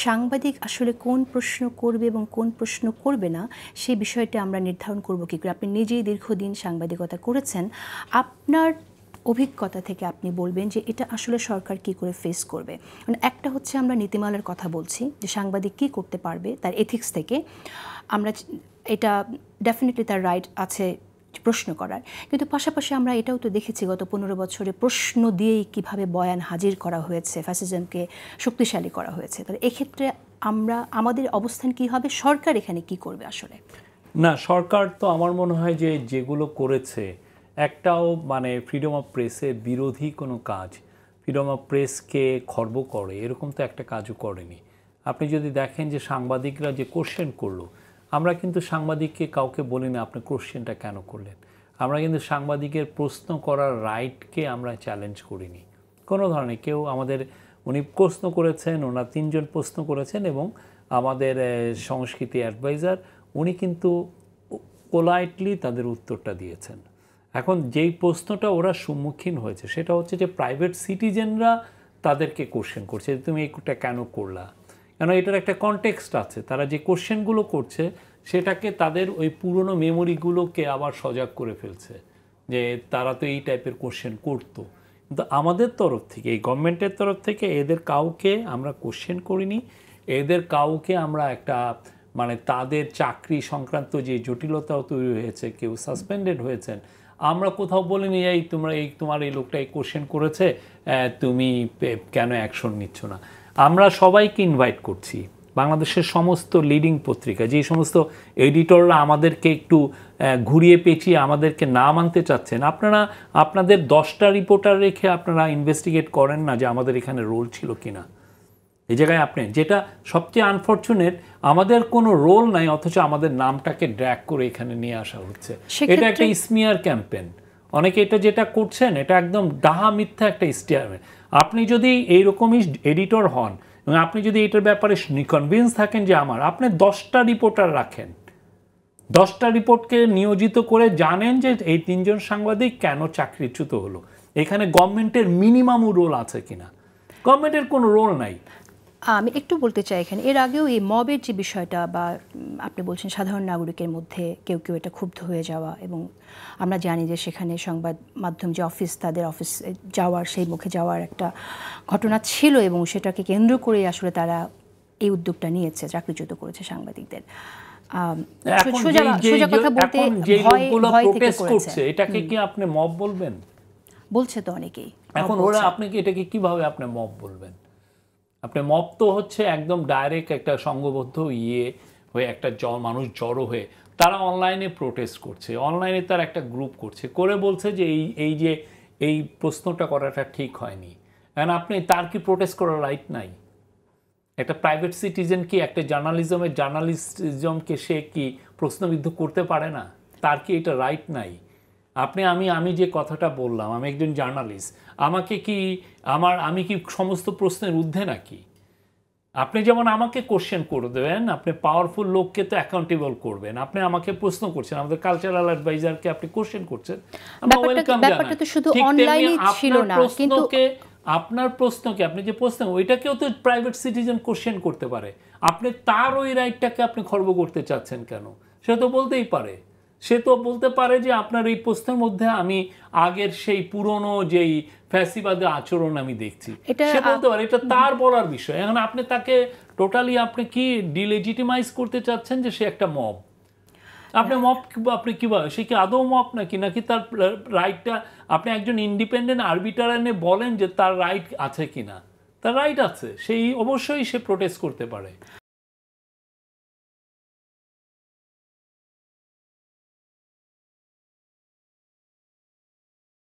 সাংবাদিক আসলে কোন প্রশ্ন করবে এবং কোন প্রশ্ন করবে না সেই বিষয়টা আমরা নির্ধারণ করব কী করে? আপনি নিজেই দীর্ঘদিন সাংবাদিকতা করেছেন, আপনার অভিজ্ঞতা থেকে আপনি বলবেন যে এটা আসলে সরকার কী করে ফেস করবে। মানে একটা হচ্ছে আমরা নীতিমালার কথা বলছি যে সাংবাদিক কী করতে পারবে তার এথিক্স থেকে, আমরা এটা ডেফিনেটলি তার রাইট আছে প্রশ্ন করার, কিন্তু পাশাপাশি আমরা এটাও তো দেখেছি গত 15 বছরে প্রশ্ন দিয়েই কিভাবে বয়ান হাজির করা হয়েছে, ফ্যাসিজমকে শক্তিশালী করা হয়েছে। তাহলে এক্ষেত্রে আমাদের অবস্থান কি হবে, সরকার এখানে কি করবে আসলে? না, সরকার তো আমার মনে হয় যে যেগুলো করেছে একটাও মানে ফ্রিডম অফ প্রেসের বিরোধী কোনো কাজ, ফ্রিডম অফ প্রেসকে খর্ব করে এরকম তো একটা কাজও করেনি। আপনি যদি দেখেন যে সাংবাদিকরা যে কোশ্চেন করলো, আমরা কিন্তু সাংবাদিককে কাউকে বলি না আপনি কোশ্চেনটা কেন করলেন। আমরা কিন্তু সাংবাদিকের প্রশ্ন করার রাইটকে আমরা চ্যালেঞ্জ করিনি কোনো ধরনের। কেউ আমাদের, উনি প্রশ্ন করেছেন, ওনার 3 জন প্রশ্ন করেছেন এবং আমাদের সংস্কৃতি অ্যাডভাইজার উনি কিন্তু পোলাইটলি তাদের উত্তরটা দিয়েছেন। এখন যেই প্রশ্নটা ওরা সম্মুখীন হয়েছে সেটা হচ্ছে যে প্রাইভেট সিটিজেনরা তাদেরকে কোশ্চেন করছে যে তুমি এইটা কেন করলা, কেন এটার একটা কনটেক্সট আছে। তারা যে কোশ্চেনগুলো করছে সেটাকে তাদের ওই পুরনো মেমোরিগুলোকে আবার সজাগ করে ফেলছে যে তারা তো এই টাইপের কোশ্চেন করতো। কিন্তু আমাদের তরফ থেকে, এই গভর্নমেন্টের তরফ থেকে এদের কাউকে আমরা কোশ্চেন করিনি। এদের কাউকে আমরা একটা মানে তাদের চাকরি সংক্রান্ত যে জটিলতাও তৈরি হয়েছে, কেউ সাসপেন্ডেড হয়েছেন, আমরা কোথাও বলিনি এই তোমার এই লোকটা এই কোশ্চেন করেছে, তুমি কেন অ্যাকশন নিচ্ছ না। আমরা সবাইকে ইনভাইট করছি, বাংলাদেশের সমস্ত লিডিং পত্রিকা, যে সমস্ত এডিটররা আমাদেরকে একটু ঘুরিয়ে পেঁচিয়ে আমাদেরকে না মানতে চাচ্ছেন, আপনারা আপনাদের 10টা রিপোর্টার রেখে আপনারা ইনভেস্টিগেট করেন না যে আমাদের এখানে রোল ছিল কিনা। এই জায়গায় আপনি যেটা সবচেয়ে আনফর্চুনেট, আমাদের কোনো রোল নাই অথচ আমাদের নামটাকে ড্র্যাগ করে এখানে নিয়ে আসা হচ্ছে। এটা একটা স্মিয়ার ক্যাম্পেন। অনেকে এটা যেটা করছেন এটা একদম ডাহা মিথ্যা একটা স্টিয়ার। আপনি যদি এইরকমই এডিটর হন এবং আপনি যদি এটার ব্যাপারে কনভিন্স থাকেন যে আপনি 10টা রিপোর্টার রাখেন, 10টা রিপোর্টকে নিয়োজিত করে জানেন যে এই 3 জন সাংবাদিক কেন চাকরিচ্যুত হলো। এখানে গভর্নমেন্টের মিনিমাম রোল আছে কিনা? গভর্নমেন্টের কোনো রোল নাই। আমি একটু বলতে চাই এখানে, এর আগেও এই মবের যে বিষয়টা বা আপনি বলছেন সাধারণ নাগরিকের মধ্যে কেউ কেউ এটা ক্ষুব্ধ হয়ে যাওয়া, এবং আমরা জানি যে সেখানে সংবাদ মাধ্যম যে তাদের অফিস যাওয়ার, সেই মুখে যাওয়ার একটা ঘটনা ছিল এবং সেটাকে কেন্দ্র করে আসলে তারা এই উদ্যোগটা নিয়েছে, চাকরিচ্যুত করেছে সাংবাদিকদের। সোজা কথা বলতে ভয় থেকে করেছে। এটাকে কি আপনি মব বলবেন? বলছে তো অনেকেই। এখন ওরা আপনাকে এটাকে কিভাবে আপনি মব বলবেন? আপনি মব তো হচ্ছে একদম ডাইরেক্ট একটা সংঘবদ্ধ হয়ে একটা মানুষ জড়ো হয়ে তারা অনলাইনে প্রোটেস্ট করছে, অনলাইনে তার একটা গ্রুপ করছে, করে বলছে যে এই প্রশ্নটা করাটা ঠিক হয়নি। কারণ আপনি তার কি প্রোটেস্ট করার রাইট নাই? একটা প্রাইভেট সিটিজেন কি একটা জার্নালিজমকে সে কি প্রশ্নবিদ্ধ করতে পারে না? তার কি এটা রাইট নাই? আমি যে কথাটা বললাম, আমি একজন জার্নালিস্ট, আমি কি সমস্ত প্রশ্নের ঊর্ধ্বে নাকি? আপনি যেমন আমাকে কোশ্চেন করে দেবেন, আপনি পাওয়ারফুল লোককে তো অ্যাকাউন্টেবল করবেন। আপনি আমাকে প্রশ্ন করছেন, আমাদের কালচারাল অ্যাডভাইজারকে আপনি কোশ্চেন করছেন, আমরা ওয়েলকাম জানাই। আপনার প্রশ্নকে আপনি যে প্রশ্ন, ওইটাকেও তো প্রাইভেট সিটিজেন কোশ্চেন করতে পারে। আপনি তার ওই রাইটটাকে আপনি খর্ব করতে চাচ্ছেন কেন? সে তো বলতেই পারে, সে তো বলতে পারে যে আপনার এই প্রশ্নের মধ্যে আমি আগের সেই পুরনো যেই ফ্যাসিবাদী আচরণ আমি দেখছি, সে বলতে পারে, এটা তার বলার বিষয়। এখন আপনি তাকে টোটালি আপনি কি ডিলেজিটিমাইজ করতে চাচ্ছেন যে সে একটা মব। আপনি কিভাবে, সে কি আদৌ মব নাকি তার রাইটটা আপনি একজন ইন্ডিপেন্ডেন্ট আরবিটার এনে বলেন যে তার রাইট আছে কিনা? তার রাইট আছে, সেই অবশ্যই সে প্রোটেস্ট করতে পারে।